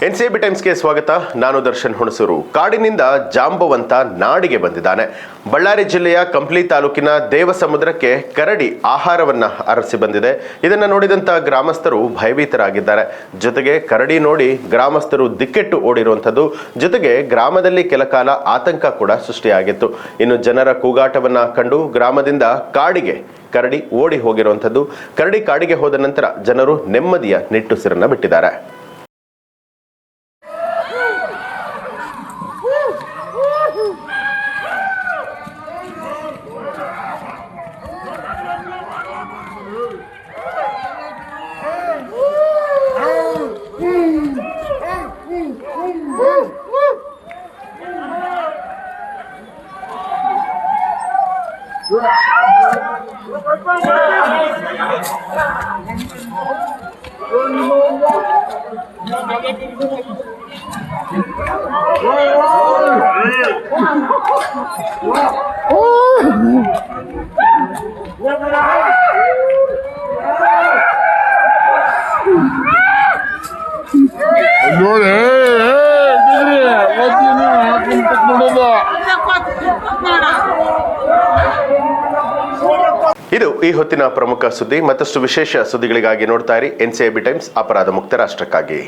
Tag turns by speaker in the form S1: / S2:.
S1: NCB ಟೈಮ್ಸ್ಗೆ ಸ್ವಾಗತ. ನಾನು ದರ್ಶನ್ ಹುಣಸೂರು. ಕಾಡಿನಿಂದ ಜಾಂಬವಂತ ನಾಡಿಗೆ ಬಂದಿದ್ದಾನೆ. ಬಳ್ಳಾರಿ ಜಿಲ್ಲೆಯ ಕಂಪ್ಲಿ ತಾಲೂಕಿನ ದೇವಸಮುದ್ರಕ್ಕೆ ಕರಡಿ ಆಹಾರವನ್ನ ಅರಸಿ ಬಂದಿದೆ. ಇದನ್ನು ನೋಡಿದಂತ ಗ್ರಾಮಸ್ಥರು ಭಯಭೀತರಾಗಿದ್ದಾರೆ. ಜೊತೆಗೆ ಕರಡಿ ನೋಡಿ ಗ್ರಾಮಸ್ಥರು ದಿಕ್ಕೆಟ್ಟು ಓಡಿರುವಂಥದ್ದು, ಜೊತೆಗೆ ಗ್ರಾಮದಲ್ಲಿ ಕೆಲ ಕಾಲ ಆತಂಕ ಕೂಡ ಸೃಷ್ಟಿಯಾಗಿತ್ತು. ಇನ್ನು ಜನರ ಕೂಗಾಟವನ್ನ ಕಂಡು ಗ್ರಾಮದಿಂದ ಕಾಡಿಗೆ ಕರಡಿ ಓಡಿ ಹೋಗಿರುವಂಥದ್ದು. ಕರಡಿ ಕಾಡಿಗೆ ಹೋದ ನಂತರ ಜನರು ನೆಮ್ಮದಿಯ ನಿಟ್ಟುಸಿರನ್ನ ಬಿಟ್ಟಿದ್ದಾರೆ. ಇದು ಈ ಹೊತ್ತಿನ ಪ್ರಮುಖ ಸುದ್ದಿ. ಮತ್ತಷ್ಟು ವಿಶೇಷ ಸುದ್ದಿಗಳಿಗಾಗಿ ನೋಡ್ತಾ ಇರಿ ಎನ್ಸಿಬಿ ಟೈಮ್ಸ್, ಅಪರಾಧ ಮುಕ್ತ ರಾಷ್ಟ್ರಕ್ಕಾಗಿ.